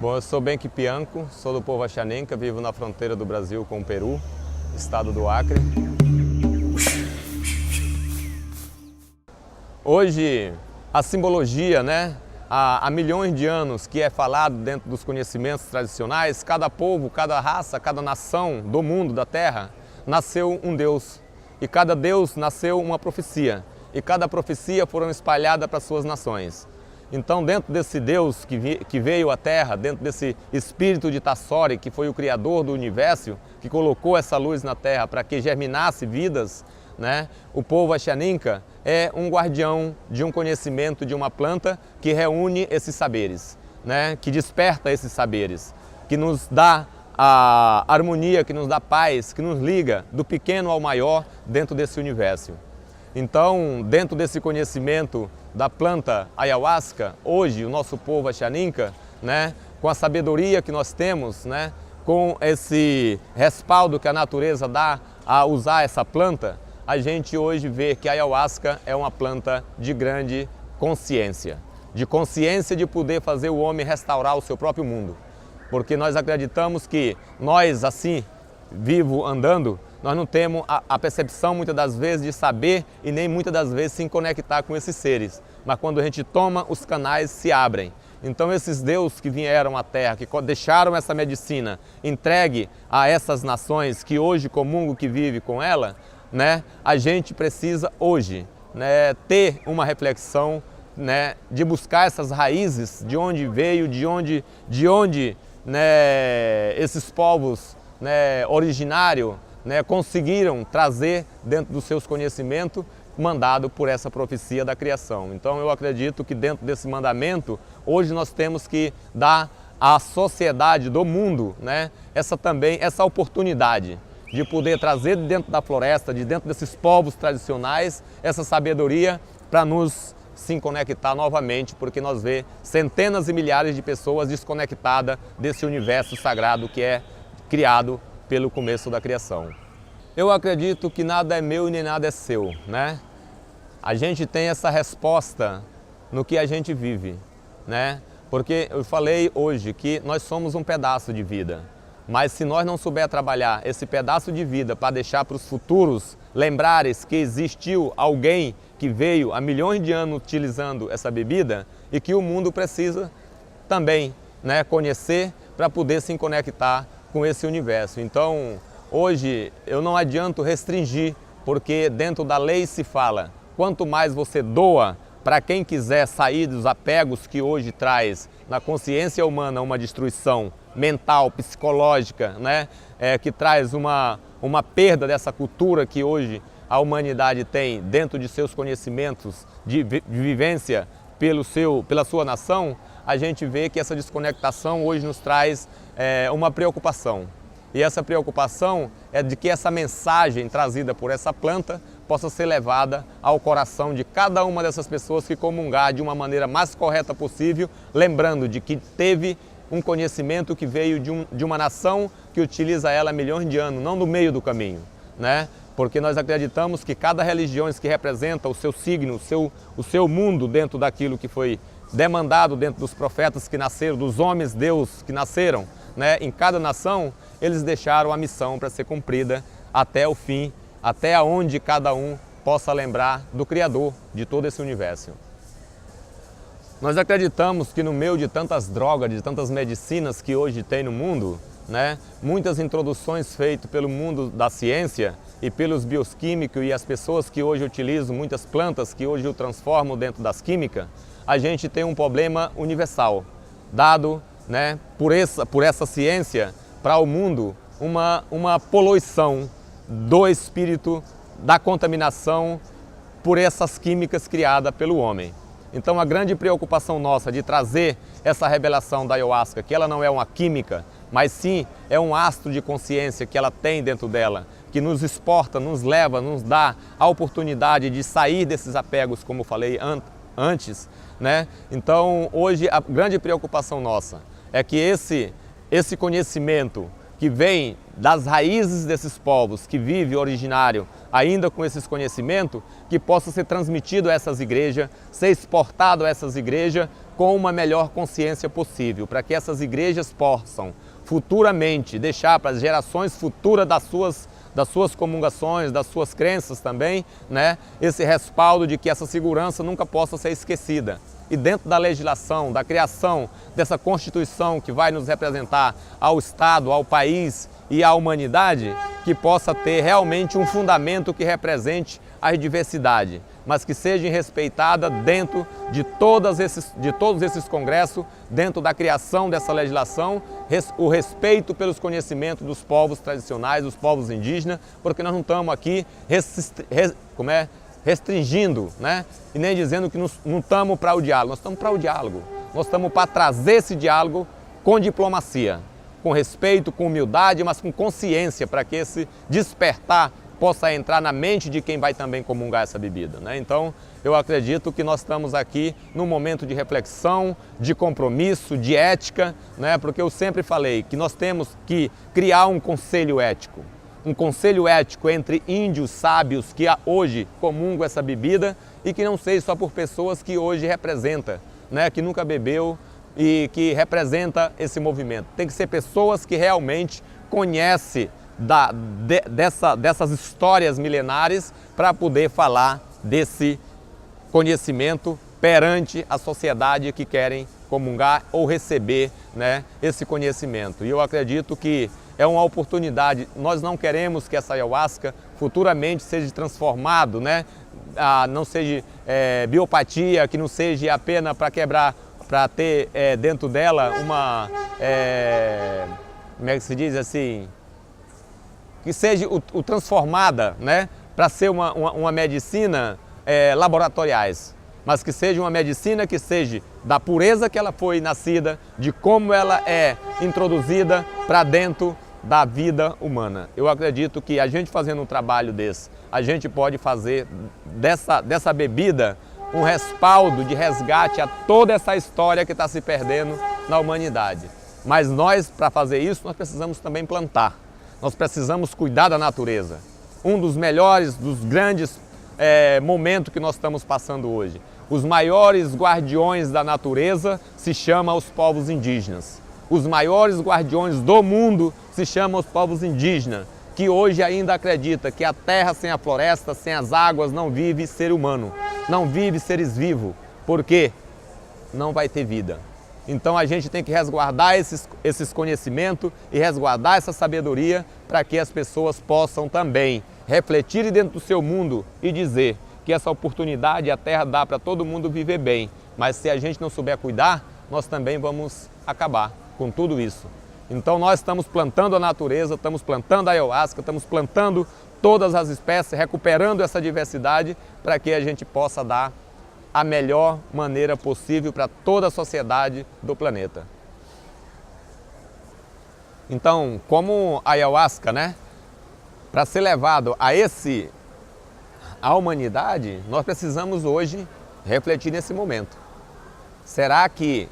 Bom, eu sou Benque Pianco, sou do povo Axanenca, vivo na fronteira do Brasil com o Peru, estado do Acre. Hoje, a simbologia, há milhões de anos que é falado dentro dos conhecimentos tradicionais, cada povo, cada raça, cada nação do mundo, da terra, nasceu um Deus. E cada Deus nasceu uma profecia. E cada profecia foram espalhadas para suas nações. Então, dentro desse Deus que veio à Terra, dentro desse espírito de Tassori, que foi o criador do universo, que colocou essa luz na Terra para que germinasse vidas, o povo Axanenca é um guardião de um conhecimento de uma planta que reúne esses saberes, que desperta esses saberes, que nos dá a harmonia, que nos dá paz, que nos liga do pequeno ao maior dentro desse universo. Então, dentro desse conhecimento da planta ayahuasca, hoje o nosso povo Axanenca, com a sabedoria que nós temos, com esse respaldo que a natureza dá a usar essa planta, a gente hoje vê que a ayahuasca é uma planta de grande consciência de poder fazer o homem restaurar o seu próprio mundo. Porque nós acreditamos que nós, assim, vivo andando, nós não temos a percepção muitas das vezes de saber e nem muitas das vezes se conectar com esses seres. Mas quando a gente toma, os canais se abrem. Então esses deuses que vieram à Terra, que deixaram essa medicina entregue a essas nações que hoje comungam, que vivem com ela, a gente precisa hoje ter uma reflexão de buscar essas raízes, de onde veio, de onde esses povos originários conseguiram trazer dentro dos seus conhecimentos, mandado por essa profecia da criação. Então eu acredito que dentro desse mandamento, hoje nós temos que dar à sociedade do mundo essa oportunidade de poder trazer de dentro da floresta, de dentro desses povos tradicionais, essa sabedoria para nos se conectar novamente, porque nós vemos centenas e milhares de pessoas desconectadas desse universo sagrado que é criado pelo começo da criação. Eu acredito que nada é meu e nem nada é seu, A gente tem essa resposta no que a gente vive, Porque eu falei hoje que nós somos um pedaço de vida, mas se nós não souber trabalhar esse pedaço de vida para deixar para os futuros lembrarem que existiu alguém que veio há milhões de anos utilizando essa bebida e que o mundo precisa também conhecer para poder se conectar com esse universo. Então, hoje eu não adianto restringir, porque dentro da lei se fala, quanto mais você doa para quem quiser sair dos apegos que hoje traz na consciência humana uma destruição mental, psicológica, que traz uma perda dessa cultura que hoje a humanidade tem dentro de seus conhecimentos de vivência pela sua nação, a gente vê que essa desconectação hoje nos traz uma preocupação. E essa preocupação é de que essa mensagem trazida por essa planta possa ser levada ao coração de cada uma dessas pessoas que comungar de uma maneira mais correta possível, lembrando de que teve um conhecimento que veio de uma nação que utiliza ela há milhões de anos, não no meio do caminho, Porque nós acreditamos que cada religião que representa o seu signo, o seu mundo dentro daquilo que foi demandado dentro dos profetas que nasceram, dos homens Deus que nasceram, em cada nação, eles deixaram a missão para ser cumprida até o fim, até onde cada um possa lembrar do Criador de todo esse universo. Nós acreditamos que no meio de tantas drogas, de tantas medicinas que hoje tem no mundo, muitas introduções feitas pelo mundo da ciência e pelos bioquímicos e as pessoas que hoje utilizam muitas plantas que hoje o transformam dentro das químicas, a gente tem um problema universal, dado por essa ciência para o mundo uma poluição do espírito, da contaminação por essas químicas criadas pelo homem. Então a grande preocupação nossa de trazer essa revelação da ayahuasca, que ela não é uma química, mas sim é um astro de consciência que ela tem dentro dela, que nos exporta, nos leva, nos dá a oportunidade de sair desses apegos, como falei antes, Então hoje a grande preocupação nossa é que esse conhecimento que vem das raízes desses povos, que vive originário ainda com esses conhecimentos, que possa ser transmitido a essas igrejas, ser exportado a essas igrejas, com uma melhor consciência possível, para que essas igrejas possam futuramente deixar para as gerações futuras das suas comungações, das suas crenças também, né, esse respaldo de que essa segurança nunca possa ser esquecida. E dentro da legislação, da criação dessa Constituição que vai nos representar ao Estado, ao país e à humanidade, que possa ter realmente um fundamento que represente a diversidade, mas que seja respeitada dentro de todos esses congressos, dentro da criação dessa legislação, o respeito pelos conhecimentos dos povos tradicionais, dos povos indígenas, porque nós não estamos aqui restringindo, né? E nem dizendo que não estamos para o diálogo, nós estamos para o diálogo, nós estamos para trazer esse diálogo com diplomacia, com respeito, com humildade, mas com consciência, para que esse despertar possa entrar na mente de quem vai também comungar essa bebida, né? Então, eu acredito que nós estamos aqui num momento de reflexão, de compromisso, de ética, né? Porque eu sempre falei que nós temos que criar um conselho ético entre índios sábios que hoje comungam essa bebida e que não seja só por pessoas que hoje representam, né? Que nunca bebeu e que representa esse movimento. Tem que ser pessoas que realmente conhecem dessas histórias milenares para poder falar desse conhecimento perante a sociedade que querem comungar ou receber, né, esse conhecimento. E eu acredito que é uma oportunidade. Nós não queremos que essa ayahuasca futuramente seja transformado, né, não seja biopatia, que não seja apenas para quebrar, para ter dentro dela uma, como é que se diz assim, que seja o transformada, né, para ser uma medicina laboratoriais, mas que seja uma medicina que seja da pureza que ela foi nascida, de como ela é introduzida para dentro da vida humana. Eu acredito que a gente fazendo um trabalho desse, a gente pode fazer dessa bebida um respaldo de resgate a toda essa história que está se perdendo na humanidade. Mas nós, para fazer isso, nós precisamos também plantar. Nós precisamos cuidar da natureza. Um dos melhores, dos grandes momentos que nós estamos passando hoje. Os maiores guardiões da natureza se chamam os povos indígenas. Os maiores guardiões do mundo se chamam os povos indígenas, que hoje ainda acredita que a terra sem a floresta, sem as águas, não vive ser humano, não vive seres vivos, porque não vai ter vida. Então a gente tem que resguardar esses conhecimentos e resguardar essa sabedoria para que as pessoas possam também refletir dentro do seu mundo e dizer que essa oportunidade a terra dá para todo mundo viver bem, mas se a gente não souber cuidar, nós também vamos acabar com tudo isso. Então nós estamos plantando a natureza, estamos plantando a ayahuasca, estamos plantando todas as espécies, recuperando essa diversidade para que a gente possa dar a melhor maneira possível para toda a sociedade do planeta. Então, como a ayahuasca, né, para ser levado à humanidade, nós precisamos hoje refletir nesse momento. Será que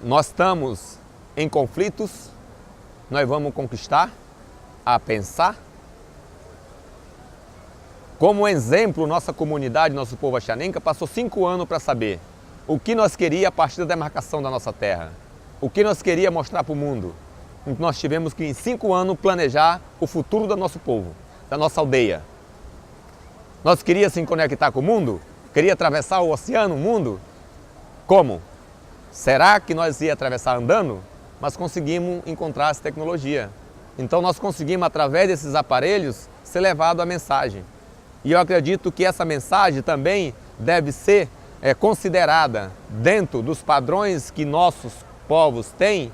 nós estamos em conflitos? Nós vamos conquistar a pensar? Como exemplo, nossa comunidade, nosso povo Axanenca, passou 5 anos para saber o que nós queríamos a partir da demarcação da nossa terra, o que nós queríamos mostrar para o mundo. Nós tivemos que, em 5 anos, planejar o futuro do nosso povo, da nossa aldeia. Nós queríamos se conectar com o mundo? Queria atravessar o oceano, o mundo? Como? Será que nós ia atravessar andando? Mas conseguimos encontrar essa tecnologia. Então nós conseguimos, através desses aparelhos, ser levado a mensagem. E eu acredito que essa mensagem também deve ser considerada dentro dos padrões que nossos povos têm,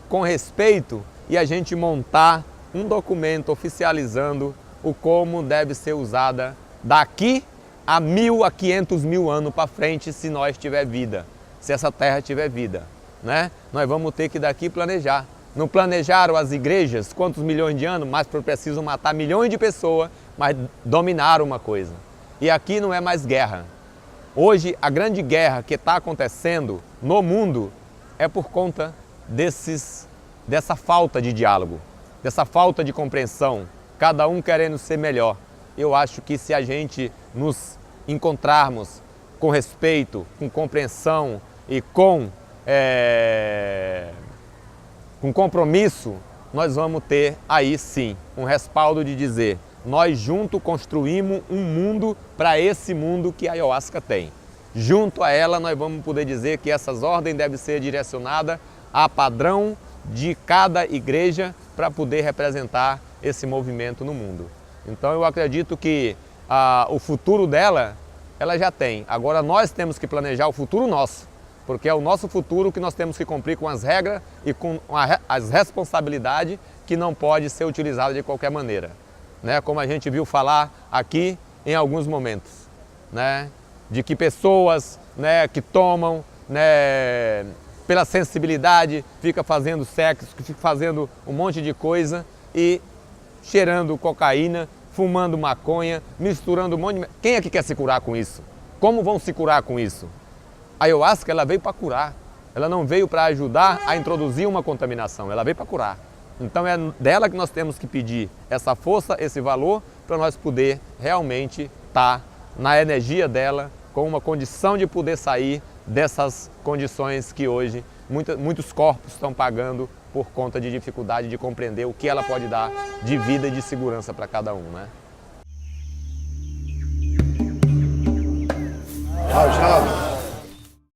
com respeito, e a gente montar um documento oficializando o como deve ser usada daqui a 1000 a 500 mil anos para frente, se nós tiver vida, se essa terra tiver vida, né? Nós vamos ter que daqui planejar. Não planejaram as igrejas quantos milhões de anos, mas precisam matar milhões de pessoas, mas dominaram uma coisa. E aqui não é mais guerra. Hoje a grande guerra que está acontecendo no mundo é por conta dessa falta de diálogo, dessa falta de compreensão, cada um querendo ser melhor. Eu acho que se a gente nos encontrarmos com respeito, com compreensão e com compromisso, nós vamos ter aí sim um respaldo de dizer: nós juntos construímos um mundo para esse mundo que a ayahuasca tem. Junto a ela nós vamos poder dizer que essas ordens devem ser direcionadas a padrão de cada igreja para poder representar esse movimento no mundo. Então eu acredito que o futuro dela, ela já tem. Agora nós temos que planejar o futuro nosso, porque é o nosso futuro que nós temos que cumprir com as regras e com as responsabilidades que não pode ser utilizada de qualquer maneira, né? Como a gente viu falar aqui em alguns momentos, né? De que pessoas, né, que tomam, né, pela sensibilidade, fica fazendo sexo, fica fazendo um monte de coisa e cheirando cocaína, fumando maconha, misturando um monte de... Quem é que quer se curar com isso? Como vão se curar com isso? A ayahuasca, ela veio para curar. Ela não veio para ajudar a introduzir uma contaminação, ela veio para curar. Então é dela que nós temos que pedir essa força, esse valor, para nós poder realmente estar na energia dela, com uma condição de poder sair dessas condições que hoje muitos corpos estão pagando por conta de dificuldade de compreender o que ela pode dar de vida e de segurança para cada um, né? Tchau, tchau.